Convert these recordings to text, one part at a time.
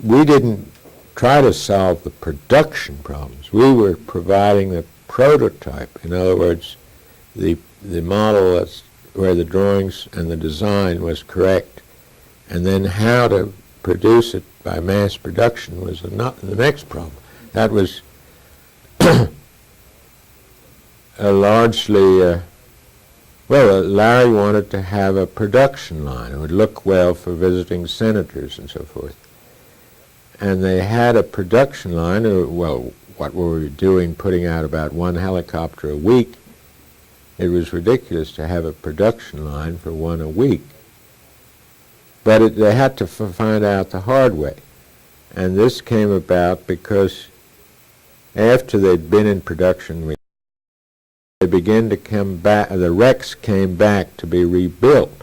we didn't try to solve the production problems. We were providing the prototype. In other words, the model that's where the drawings and the design was correct, and then how to produce it by mass production was the next problem. That was largely, Larry wanted to have a production line. It would look well for visiting senators and so forth. And they had a production line. Well, what were we doing, putting out about one helicopter a week? It was ridiculous to have a production line for one a week. But they had to find out the hard way. And this came about because after they'd been in production, they began to come back, the wrecks came back to be rebuilt.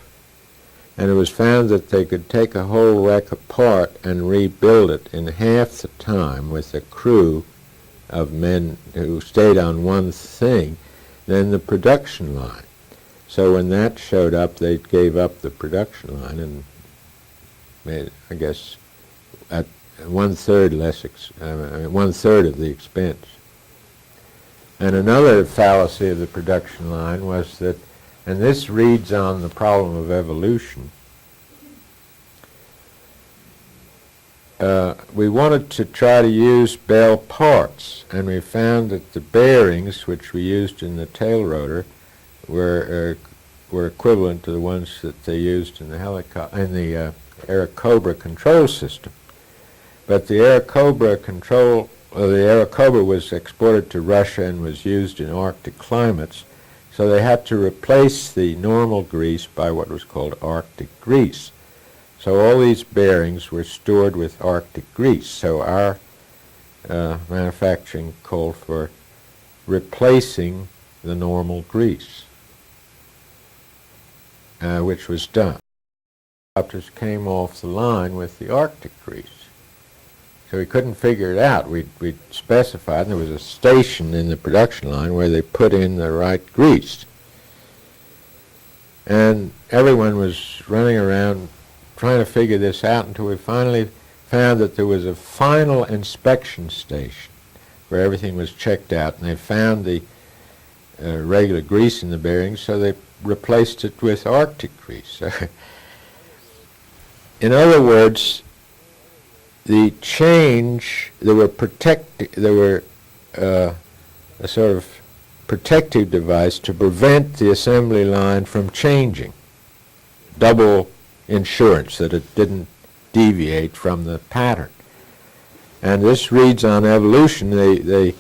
And it was found that they could take a whole wreck apart and rebuild it in half the time with a crew of men who stayed on one thing than the production line. So when that showed up, they gave up the production line and made, I guess, at one-third of the expense. And another fallacy of the production line was that, and this reads on the problem of evolution, we wanted to try to use Bell parts, and we found that the bearings which we used in the tail rotor were equivalent to the ones that they used in the Airacobra control system. But the Airacobra was exported to Russia and was used in Arctic climates, so they had to replace the normal grease by what was called Arctic grease. So all these bearings were stored with Arctic grease. So our manufacturing called for replacing the normal grease, which was done. Helicopters came off the line with the Arctic grease. So we couldn't figure it out. We'd specified, and there was a station in the production line where they put in the right grease. And everyone was running around trying to figure this out until we finally found that there was a final inspection station where everything was checked out, and they found the regular grease in the bearings, so they replaced it with Arctic grease. In other words, the change, there were a sort of protective device to prevent the assembly line from changing. Double insurance that it didn't deviate from the pattern. And this reads on evolution. They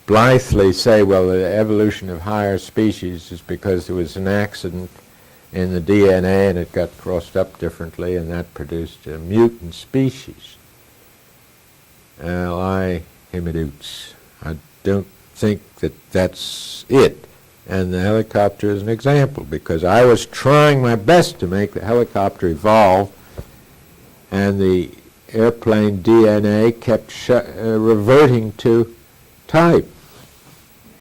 blithely say, well, the evolution of higher species is because there was an accident in the DNA and it got crossed up differently, and that produced a mutant species. I don't think that that's it. And the helicopter is an example, because I was trying my best to make the helicopter evolve, and the airplane DNA kept reverting to type.